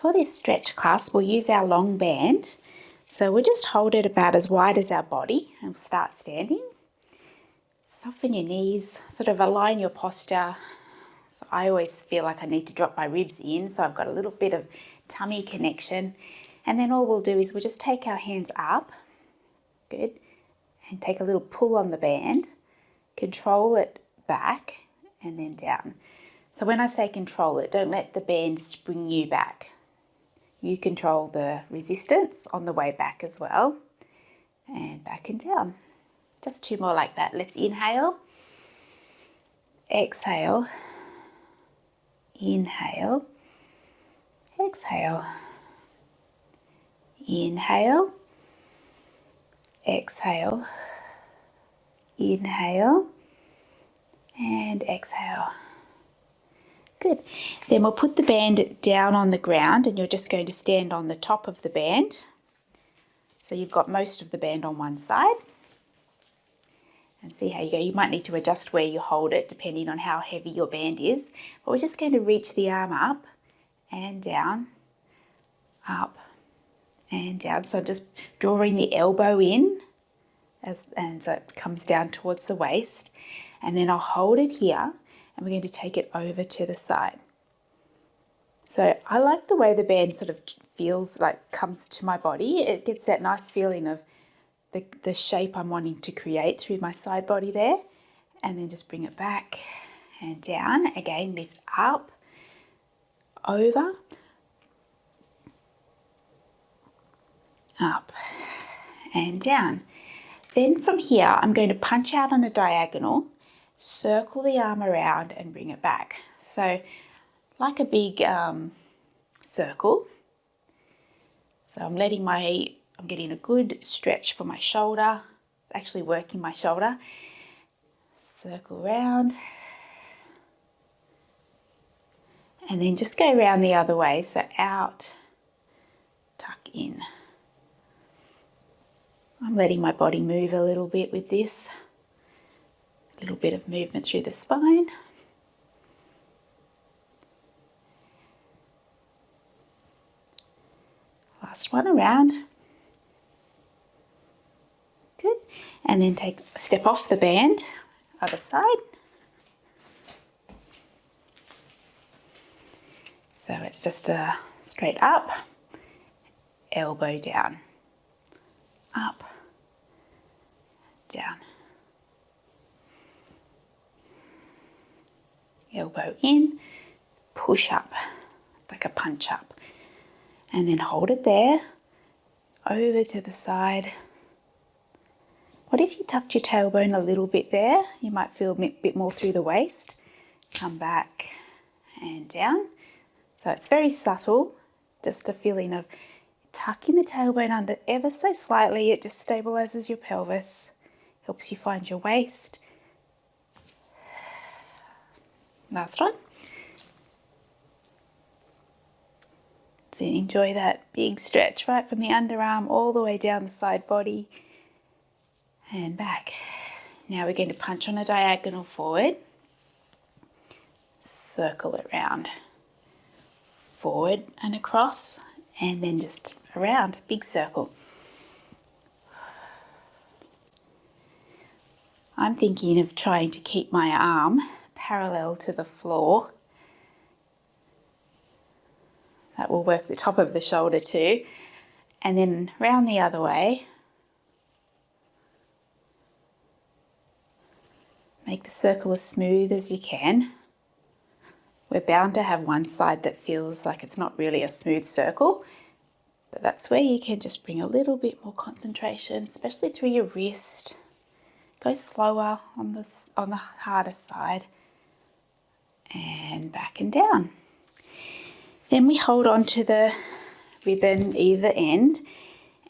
for this stretch class, we'll use our long band. So we'll just hold it about as wide as our body and we'll start standing. Soften your knees, sort of align your posture. So I always feel like I need to drop my ribs in, so I've got a little bit of tummy connection. And then all we'll do is we'll just take our hands up, good, and take a little pull on the band, control it back and then down. So when I say control it, don't let the band spring you back. You control the resistance on the way back as well, and back and down. Just 2 more like that. Let's inhale, exhale, inhale, exhale, inhale, exhale, inhale, and exhale. Good. Then we'll put the band down on the ground and you're just going to stand on the top of the band. So you've got most of the band on one side. And see how you go. You might need to adjust where you hold it depending on how heavy your band is. But we're just going to reach the arm up and down, up and down. So just drawing the elbow in and so it comes down towards the waist. And then I'll hold it here and we're going to take it over to the side. So I like the way the band sort of feels like comes to my body. It gets that nice feeling of the shape I'm wanting to create through my side body there, and then just bring it back and down. Again, lift up, over, up and down. Then from here, I'm going to punch out on a diagonal, circle the arm around and bring it back. So like a big circle. So I'm getting a good stretch for my shoulder. It's actually working my shoulder. Circle round. And then just go around the other way. So out, tuck in. I'm letting my body move a little bit with this. A little bit of movement through the spine. Last one around. Good. And then take a step off the band, other side. So it's just a straight up, elbow down, up, down, elbow in, push up, like a punch up. And then hold it there, over to the side. What if you tucked your tailbone a little bit there? You might feel a bit more through the waist. Come back and down. So it's very subtle, just a feeling of tucking the tailbone under ever so slightly. It just stabilizes your pelvis, helps you find your waist. Last one. So enjoy that big stretch right from the underarm all the way down the side body and back. Now we're going to punch on a diagonal forward, circle it round, forward and across, and then just around, big circle. I'm thinking of trying to keep my arm parallel to the floor. That will work the top of the shoulder too. And then round the other way. Make the circle as smooth as you can. We're bound to have one side that feels like it's not really a smooth circle, but that's where you can just bring a little bit more concentration, especially through your wrist. Go slower on the harder side and back and down. Then we hold on to the ribbon either end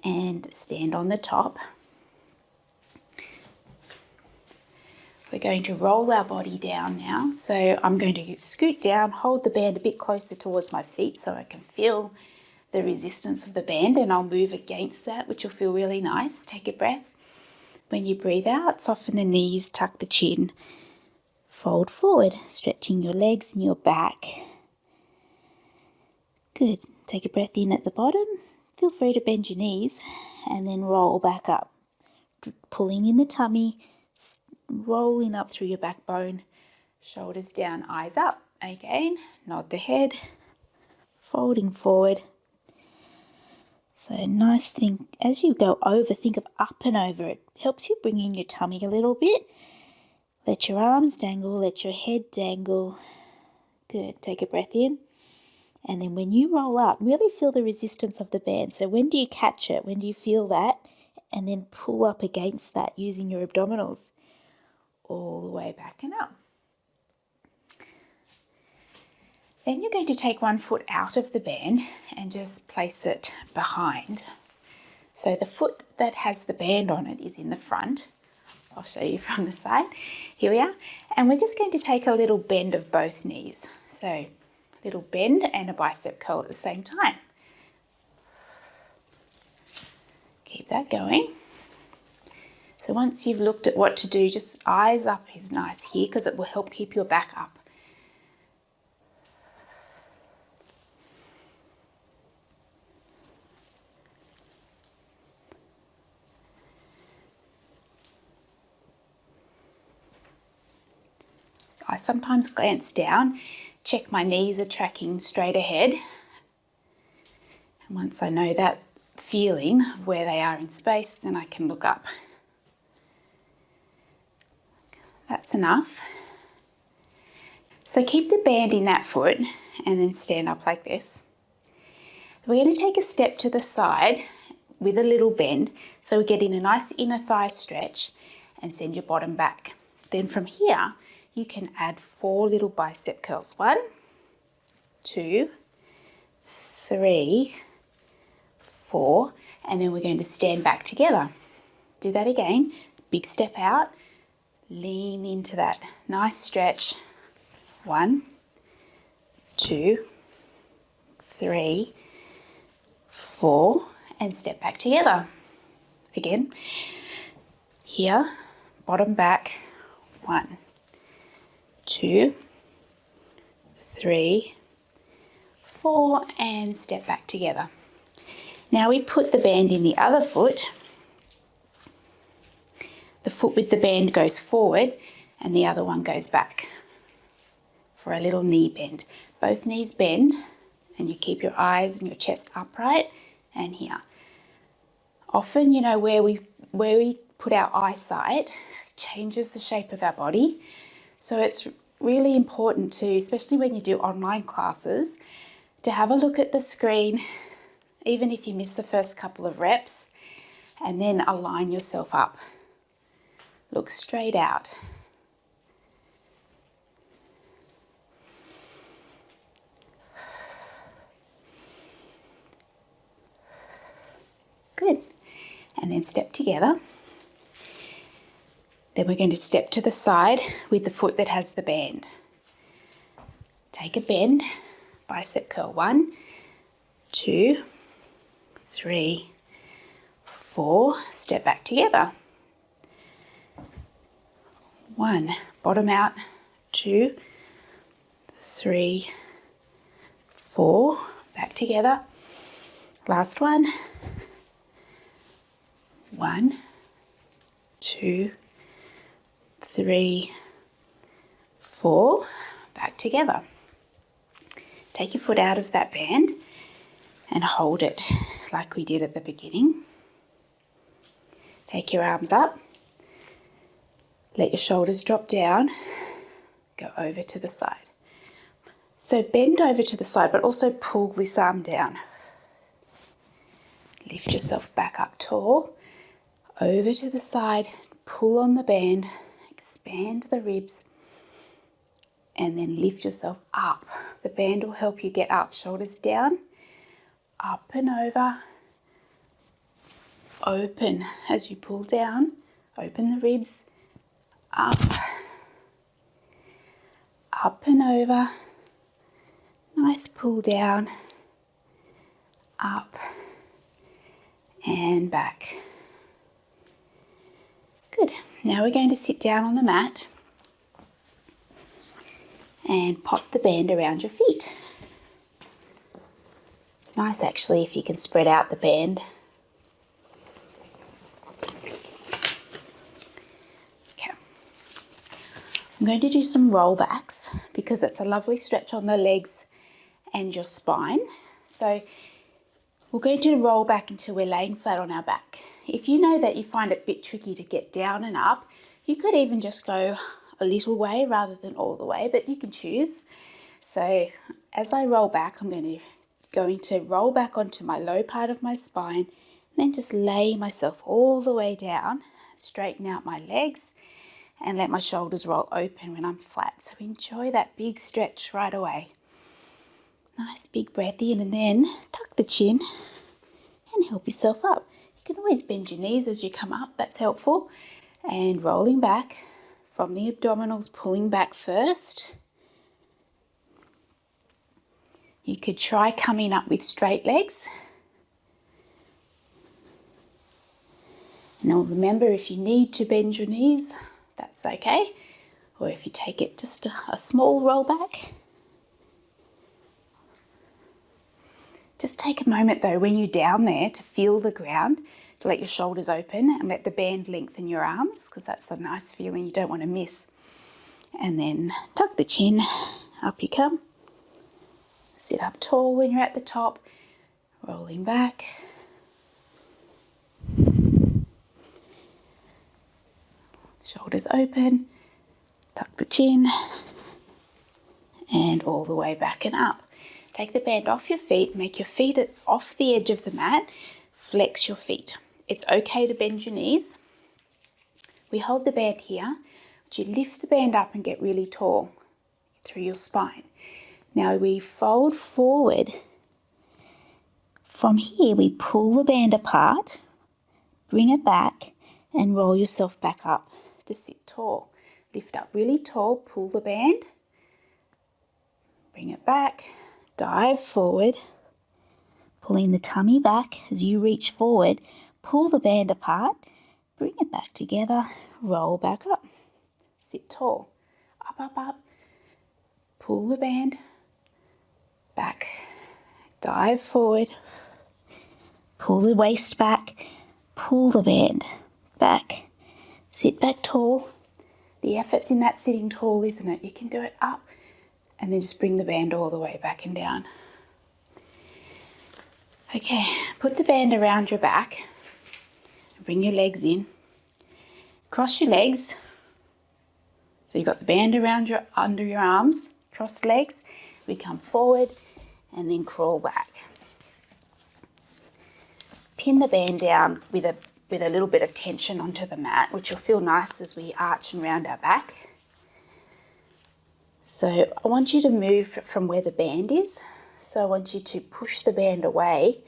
and stand on the top. We're going to roll our body down now. So I'm going to scoot down, hold the band a bit closer towards my feet so I can feel the resistance of the band, and I'll move against that, which will feel really nice. Take a breath. When you breathe out, soften the knees, tuck the chin, fold forward, stretching your legs and your back. Good. Take a breath in at the bottom. Feel free to bend your knees and then roll back up. Pulling in the tummy, rolling up through your backbone, shoulders down, eyes up. Again, nod the head, folding forward. So nice thing, as you go over, think of up and over. It helps you bring in your tummy a little bit. Let your arms dangle, let your head dangle. Good, take a breath in. And then when you roll up, really feel the resistance of the band. So when do you catch it? When do you feel that? And then pull up against that using your abdominals. All the way back and up. Then you're going to take one foot out of the band and just place it behind. So the foot that has the band on it is in the front. I'll show you from the side. Here we are. And we're just going to take a little bend of both knees. So little bend and a bicep curl at the same time. Keep that going. So once you've looked at what to do, just eyes up is nice here because it will help keep your back up. I sometimes glance down, check my knees are tracking straight ahead. And once I know that feeling of where they are in space, then I can look up. That's enough. So keep the band in that foot and then stand up like this. We're going to take a step to the side with a little bend. So we're getting a nice inner thigh stretch and send your bottom back. Then from here, you can add 4 little bicep curls. 1, 2, 3, 4, and then we're going to stand back together. Do that again. Big step out. Lean into that nice stretch. 1, 2, 3, 4, and step back together. Again, here, bottom back. 1, 2, 3, 4, and step back together. Now we put the band in the other foot. The foot with the band goes forward and the other one goes back for a little knee bend. Both knees bend and you keep your eyes and your chest upright and here. Often, you know, where we put our eyesight changes the shape of our body. So it's really important to, especially when you do online classes, to have a look at the screen, even if you miss the first couple of reps, and then align yourself up. Look straight out. Good. And then step together. Then we're going to step to the side with the foot that has the band. Take a bend, bicep curl. 1, 2, 3, 4. Step back together. 1, bottom out. 2, 3, 4. Back together. Last one. 1, 2, 3, 4, back together. Take your foot out of that band and hold it like we did at the beginning. Take your arms up, let your shoulders drop down, go over to the side. So bend over to the side, but also pull this arm down. Lift yourself back up tall, over to the side, pull on the band, expand the ribs, and then lift yourself up. The band will help you get up. Shoulders down, up and over, open as you pull down, open the ribs, up and over, nice pull down, up and back. Good. Now we're going to sit down on the mat and pop the band around your feet. It's nice actually if you can spread out the band. Okay. I'm going to do some rollbacks because it's a lovely stretch on the legs and your spine. So we're going to roll back until we're laying flat on our back. If you know that you find it a bit tricky to get down and up, you could even just go a little way rather than all the way, but you can choose. So as I roll back, I'm going to roll back onto my low part of my spine, and then just lay myself all the way down, straighten out my legs, and let my shoulders roll open when I'm flat. So enjoy that big stretch right away. Nice big breath in, and then tuck the chin and help yourself up. You can always bend your knees as you come up, that's helpful. And rolling back from the abdominals, pulling back first. You could try coming up with straight legs. Now remember, if you need to bend your knees, that's okay. Or if you take it just a small roll back. Just take a moment though when you're down there to feel the ground, to let your shoulders open and let the band lengthen your arms, because that's a nice feeling you don't want to miss. And then tuck the chin, up you come. Sit up tall when you're at the top, rolling back. Shoulders open, tuck the chin, and all the way back and up. Take the band off your feet, make your feet off the edge of the mat, flex your feet. It's okay to bend your knees. We hold the band here, but you lift the band up and get really tall through your spine. Now we fold forward. From here we pull the band apart, bring it back, and roll yourself back up to sit tall. Lift up really tall, pull the band, bring it back, dive forward, pulling the tummy back as you reach forward, pull the band apart, bring it back together, roll back up, sit tall, up, up, up, pull the band, back, dive forward, pull the waist back, pull the band back, sit back tall. The effort's in that sitting tall, isn't it? You can do it up and then just bring the band all the way back and down. Okay, put the band around your back, bring your legs in, cross your legs. So you've got the band around under your arms, cross legs. We come forward and then crawl back. Pin the band down with a little bit of tension onto the mat, which will feel nice as we arch and round our back. So I want you to move from where the band is. So I want you to push the band away,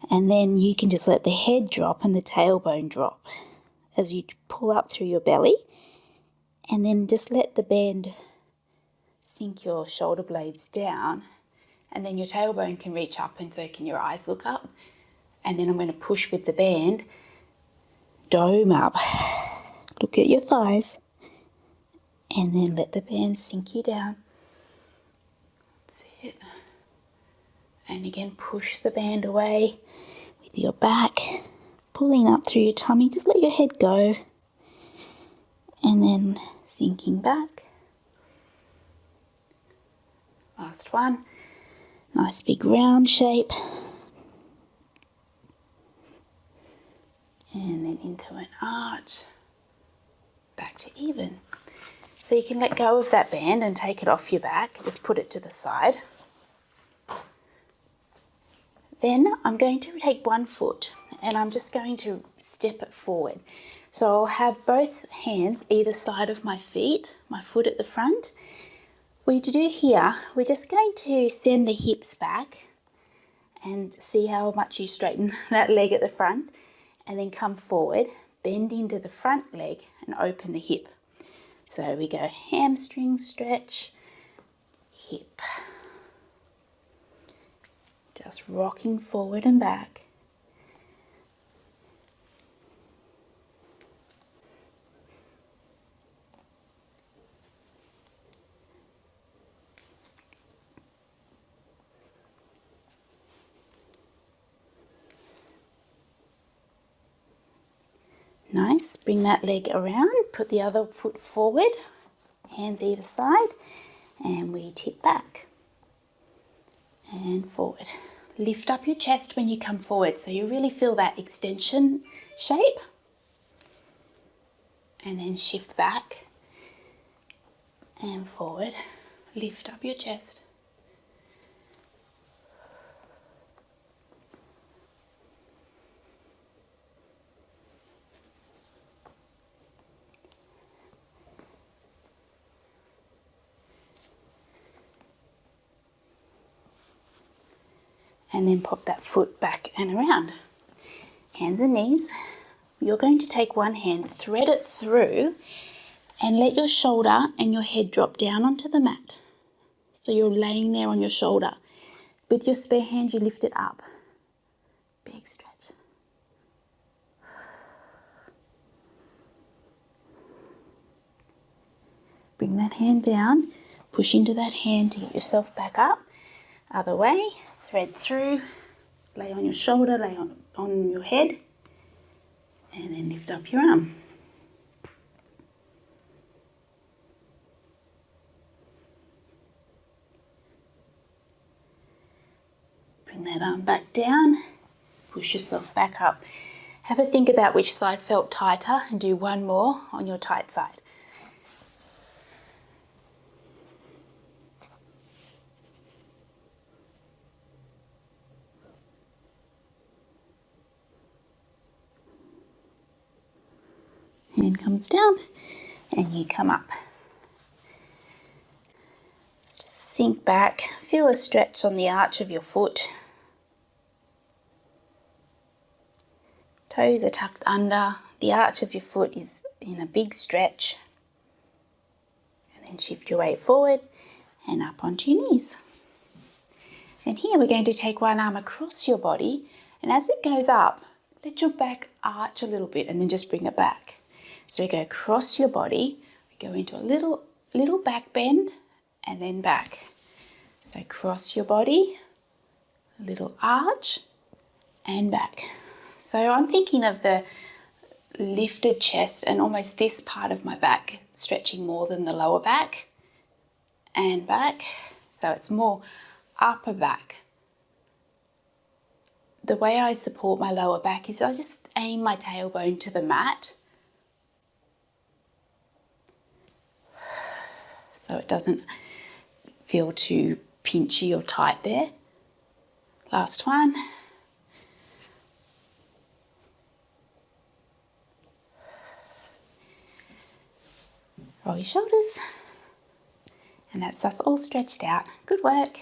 and then you can just let the head drop and the tailbone drop as you pull up through your belly, and then just let the band sink your shoulder blades down, and then your tailbone can reach up and so can your eyes look up. And then I'm going to push with the band, dome up, look at your thighs, and then let the band sink you down. That's it. And again, push the band away with your back, pulling up through your tummy. Just let your head go, and then sinking back. Last one. Nice big round shape. And then into an arch, back to even. So you can let go of that band and take it off your back, just put it to the side. Then I'm going to take one foot and I'm just going to step it forward. So I'll have both hands either side of my feet, my foot at the front. What you do here, we're just going to send the hips back and see how much you straighten that leg at the front, and then come forward, bend into the front leg and open the hip. So we go hamstring stretch, hip. Just rocking forward and back. Nice. Bring that leg around, put the other foot forward, hands either side, and we tip back and forward. Lift up your chest when you come forward so you really feel that extension shape. And then shift back and forward. Lift up your chest. And then pop that foot back and around. Hands and knees. You're going to take one hand, thread it through, and let your shoulder and your head drop down onto the mat. So you're laying there on your shoulder. With your spare hand, you lift it up. Big stretch. Bring that hand down, push into that hand to get yourself back up. Other way, thread through, lay on your shoulder, lay on your head, and then lift up your arm. Bring that arm back down, push yourself back up. Have a think about which side felt tighter and do one more on your tight side. Hand comes down and you come up. So just sink back, feel a stretch on the arch of your foot. Toes are tucked under, the arch of your foot is in a big stretch. And then shift your weight forward and up onto your knees. And here we're going to take one arm across your body, and as it goes up, let your back arch a little bit and then just bring it back. So we go across your body, we go into a little back bend and then back. So cross your body, a little arch and back. So I'm thinking of the lifted chest and almost this part of my back stretching more than the lower back and back. So it's more upper back. The way I support my lower back is I just aim my tailbone to the mat. So it doesn't feel too pinchy or tight there. Last one. Roll your shoulders. And that's us all stretched out. Good work.